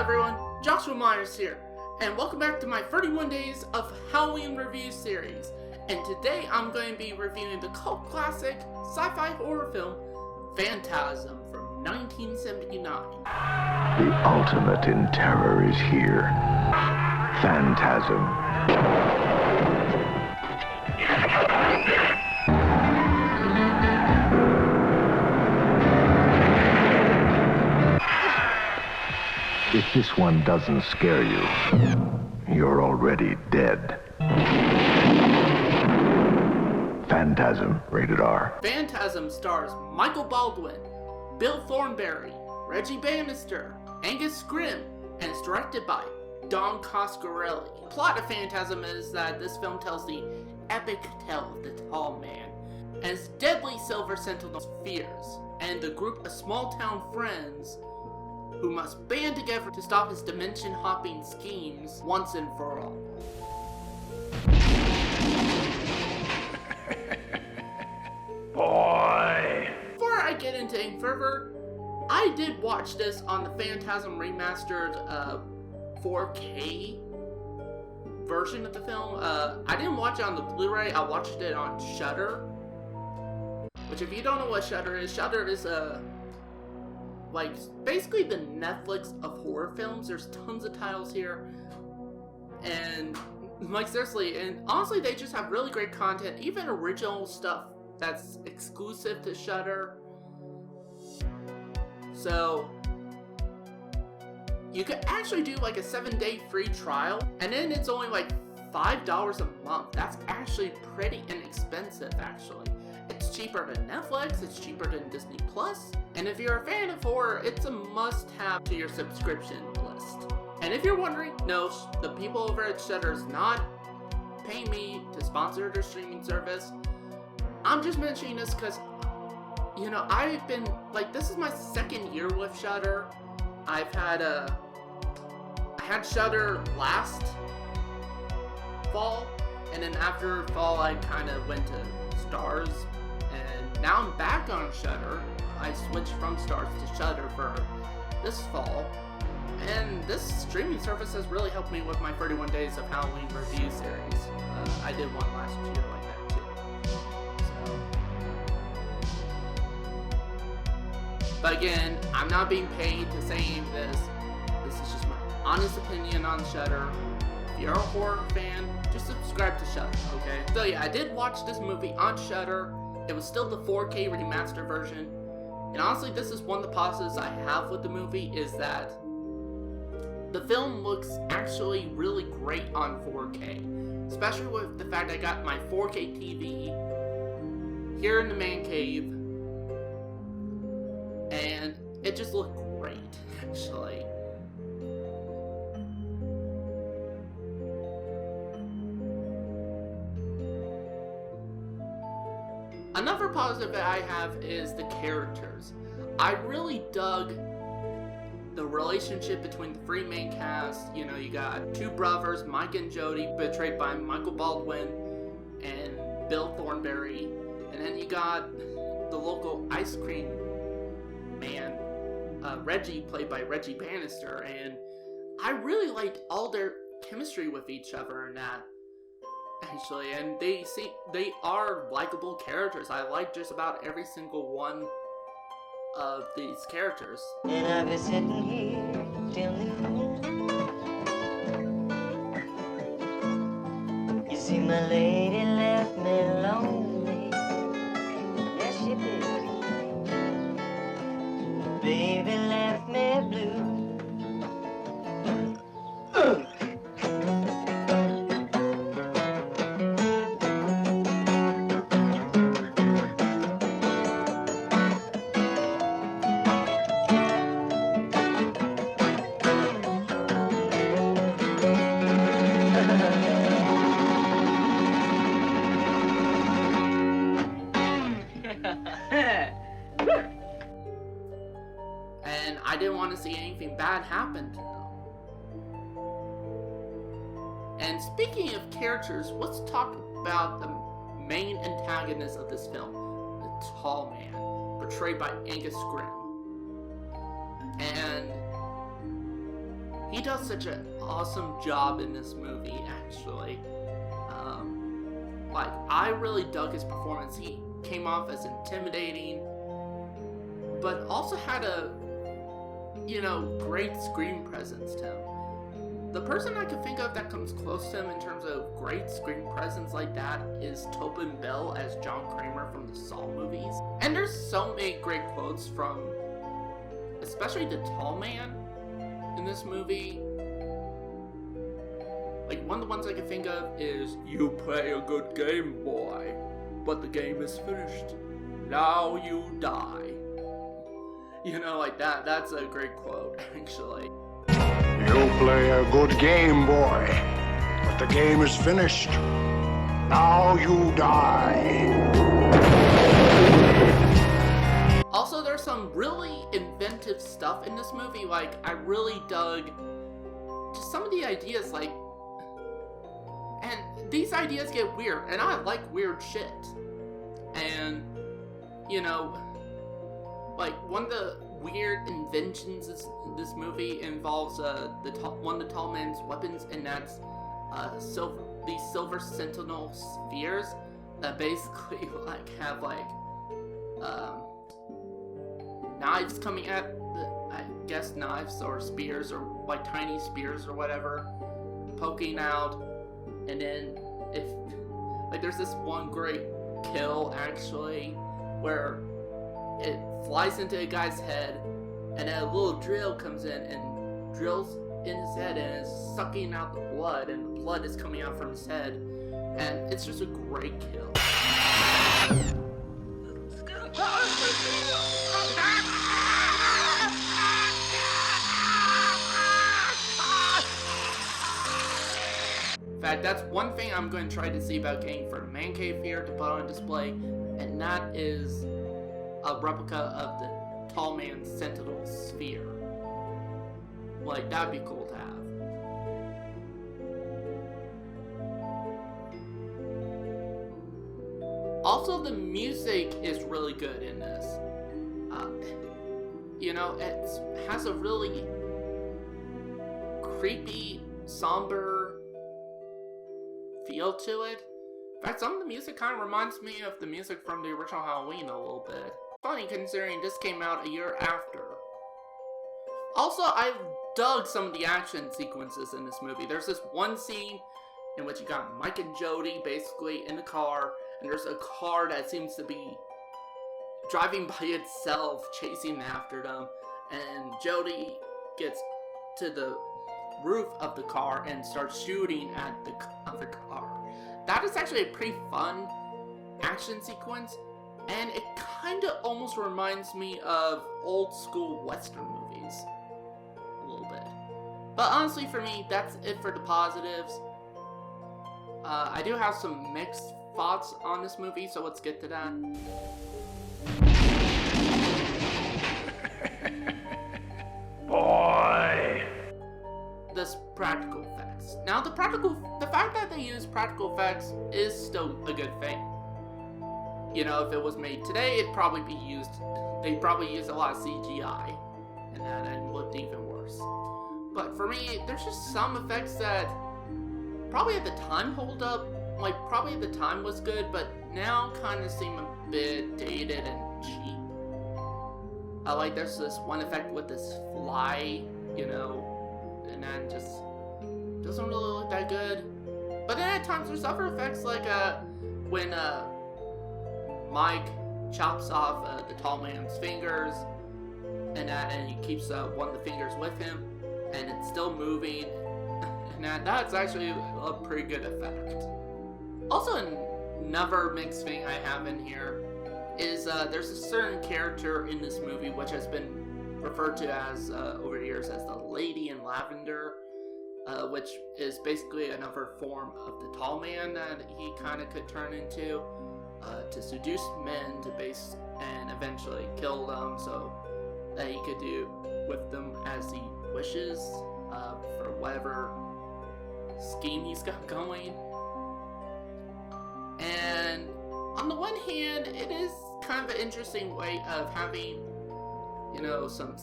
everyone, Joshua Myers here, and welcome back to my 31 Days of Halloween Review series. And today I'm going to be reviewing the cult classic sci-fi horror film Phantasm from 1979. The ultimate in terror is here. Phantasm. If this one doesn't scare you, you're already dead. Phantasm, rated R. Phantasm stars Michael Baldwin, Bill Thornberry, Reggie Bannister, Angus Scrimm, and is directed by Don Coscarelli. The plot of Phantasm is that this film tells the epic tale of the tall man and his deadly silver sentinel's fears, and the group of small-town friends who must band together to stop his dimension-hopping schemes once and for all. Boy! Before I get into any further, I did watch this on the Phantasm remastered 4K version of the film. I didn't watch it on the Blu-ray, I watched it on Shudder. Which, if you don't know what Shudder is like, basically the Netflix of horror films. There's tons of titles here. And, like, seriously, and honestly, they just have really great content, even original stuff that's exclusive to Shudder. So, you could actually do, like, a 7-day free trial, and then it's only, like, $5 a month. That's actually pretty inexpensive, actually. It's cheaper than Netflix, it's cheaper than Disney Plus, and if you're a fan of horror, it's a must-have to your subscription list. And if you're wondering, no, the people over at Shudder is not paying me to sponsor their streaming service. I'm just mentioning this because, you know, I've been, like, this is my second year with Shudder. I had Shudder last fall, and then after fall I kind of went to Stars. And now I'm back on Shudder. I switched from Stars to Shudder for this fall. And this streaming service has really helped me with my 31 Days of Halloween review series. I did one last year like that too. But again, I'm not being paid to say this. This is just my honest opinion on Shudder. If you're a horror fan, just subscribe to Shudder, okay? So yeah, I did watch this movie on Shudder. It was still the 4K remastered version. And honestly, this is one of the positives I have with the movie, is that the film looks actually really great on 4K. Especially with the fact I got my 4K TV here in the man cave. And it just looked great, actually. Another positive that I have is the characters. I really dug the relationship between the three main cast. You know, you got two brothers, Mike and Jody, portrayed by Michael Baldwin and Bill Thornberry. And then you got the local ice cream man, Reggie, played by Reggie Bannister. And I really liked all their chemistry with each other in that. Actually, and they are likable characters. I like just about every single one of these characters. And I've been sitting here till noon. You see, my lady left me lonely. Yes, she did. Baby left me blue. And I didn't want to see anything bad happen to them. And speaking of characters, let's talk about the main antagonist of this film, the tall man, portrayed by Angus Scrimm. And he does such an awesome job in this movie, actually. Like, I really dug his performance. He came off as intimidating, but also had a, great screen presence to him. The person I can think of that comes close to him in terms of great screen presence like that is Tobin Bell as John Kramer from the Saw movies. And there's so many great quotes from, especially the tall man in this movie. Like, one of the ones I can think of is, "You play a good game, boy, but the game is finished. Now you die." Like that. That's a great quote, actually. You play a good game, boy, but the game is finished. Now you die. Also, there's some really inventive stuff in this movie. Like, I really dug just some of the ideas, like, and these ideas get weird, and I like weird shit. And, like, one of the weird inventions in this movie involves one of the tall man's weapons, and that's these silver sentinel spheres that basically like have like knives coming at I guess knives or spears or like tiny spears or whatever poking out. And then if like there's this one great kill actually where it flies into a guy's head, and then a little drill comes in and drills in his head and is sucking out the blood, and the blood is coming out from his head, and it's just a great kill. In fact, that's one thing I'm going to try to see about getting for the Man Cave here to put on display, and that is a replica of the tall man's sentinel sphere. Like, that'd be cool to have. Also, the music is really good in this. It has a really creepy, somber feel to it. In fact, some of the music kind of reminds me of the music from the original Halloween a little bit. Funny considering this came out a year after. Also, I dug some of the action sequences in this movie. There's this one scene in which you got Mike and Jody basically in the car, and there's a car that seems to be driving by itself, chasing after them, and Jody gets to the roof of the car and starts shooting at the other car. That is actually a pretty fun action sequence, and it kind of almost reminds me of old school Western movies. A little bit. But honestly, for me, that's it for the positives. I do have some mixed thoughts on this movie, so let's get to that. Boy! This practical effects. Now, the fact that they use practical effects is still a good thing. If it was made today, they'd probably use a lot of CGI, and that looked even worse. But for me, there's just some effects that probably at the time hold up, like probably at the time was good, but now kind of seem a bit dated and cheap. Like there's this one effect with this fly, and that just doesn't really look that good. But then at times there's other effects like when Mike chops off the tall man's fingers, and he keeps one of the fingers with him, and it's still moving, and that's actually a pretty good effect. Also, another mixed thing I have in here is there's a certain character in this movie which has been referred to as over the years as the Lady in Lavender, which is basically another form of the tall man that he kind of could turn into to seduce men and eventually kill them so that he could do with them as he wishes for whatever scheme he's got going. And on the one hand, it is kind of an interesting way of having, some,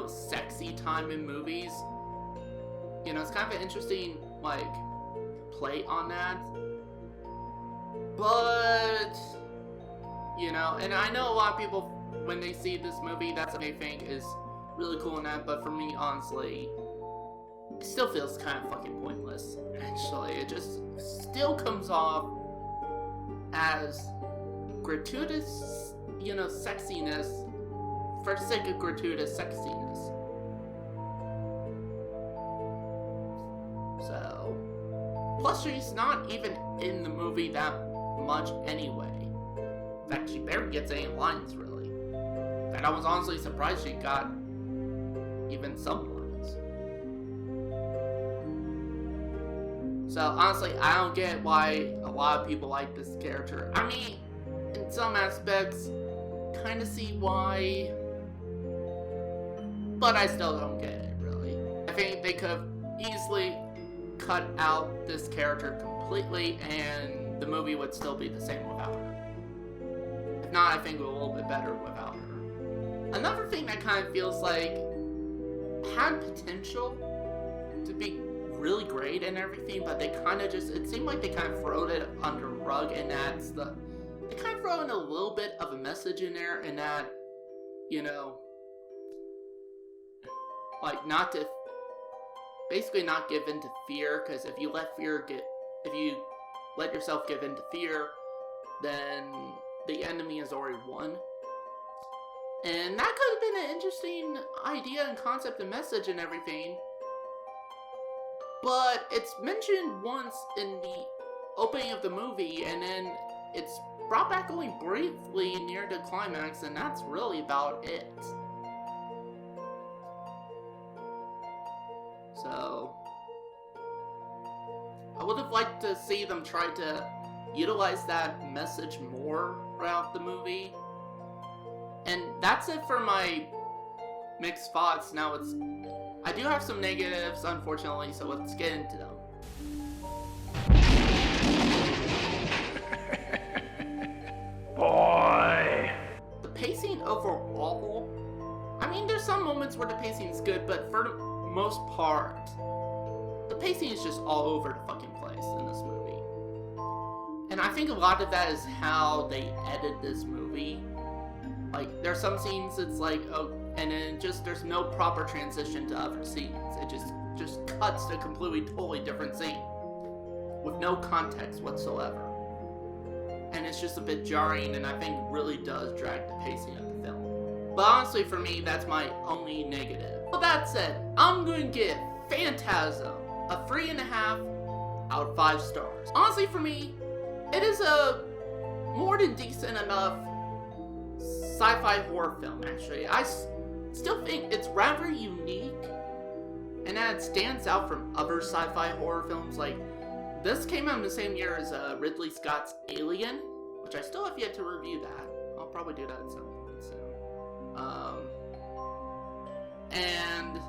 sexy time in movies. you know, it's kind of an interesting, like, play on that. But, you know, and I know a lot of people, when they see this movie, that's what they think is really cool in that, but for me, honestly, it still feels kind of fucking pointless, actually. It just still comes off as gratuitous, you know, sexiness for the sake of gratuitous sexiness. So, plus she's not even in the movie that much anyway. In fact, she barely gets any lines, really. And I was honestly surprised she got even some lines. So, honestly, I don't get why a lot of people like this character. I mean, in some aspects, kind of see why, but I still don't get it, really. I think they could have easily cut out this character completely, and the movie would still be the same without her. If not, I think it would be a little bit better without her. Another thing that kind of feels like had potential to be really great and everything, but they kind of just, it seemed like they kind of thrown it under a rug, and that's the, they kind of throw in a little bit of a message in there, and that, you know, like, not to, basically not give in to fear, because if you let yourself give in to fear, then the enemy has already won. And that could have been an interesting idea and concept and message and everything. But it's mentioned once in the opening of the movie, and then it's brought back only briefly near the climax, and that's really about it. So, I would have liked to see them try to utilize that message more throughout the movie. And that's it for my mixed thoughts. Now I do have some negatives, unfortunately, so let's get into them. Boy! The pacing overall, I mean, there's some moments where the pacing is good, but for the most part, the pacing is just all over the fucking place in this movie. And I think a lot of that is how they edit this movie. Like, there are some scenes it's like, oh, and then just there's no proper transition to other scenes. It just cuts to a completely, totally different scene with no context whatsoever. And it's just a bit jarring, and I think really does drag the pacing of the film. But honestly, for me, that's my only negative. With that said, I'm going to give Phantasm a 3.5 out of 5 stars. Honestly, for me, it is a more than decent enough sci-fi horror film, actually. I still think it's rather unique, and that it stands out from other sci-fi horror films. Like, this came out in the same year as Ridley Scott's Alien, which I still have yet to review that. I'll probably do that at some point soon. And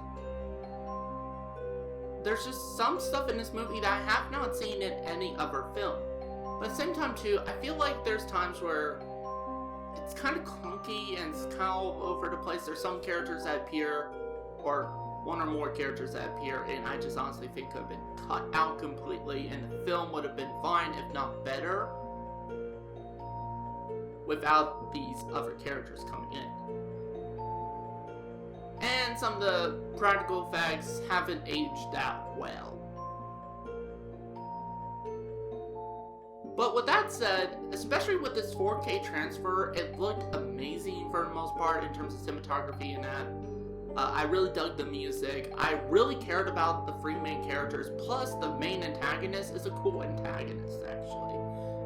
there's just some stuff in this movie that I have not seen in any other film. But at the same time, too, I feel like there's times where it's kind of clunky and it's kind of all over the place. There's some characters that appear, or one or more characters that appear, and I just honestly think could have been cut out completely, and the film would have been fine, if not better, without these other characters coming in. And some of the practical effects haven't aged that well. But with that said, especially with this 4K transfer, it looked amazing for the most part in terms of cinematography and that. I really dug the music. I really cared about the 3 main characters, plus the main antagonist is a cool antagonist, actually.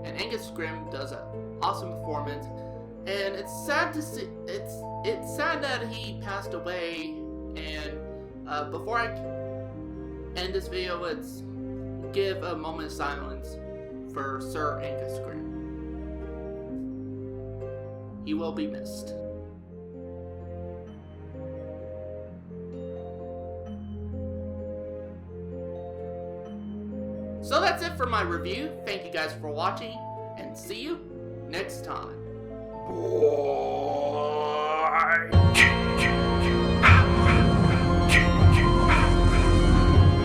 And Angus Scrimm does an awesome performance. And it's sad to see, it's sad that he passed away. And before I end this video, let's give a moment of silence for Sir Angus Scrimm. He will be missed. So that's it for my review. Thank you guys for watching, and see you next time.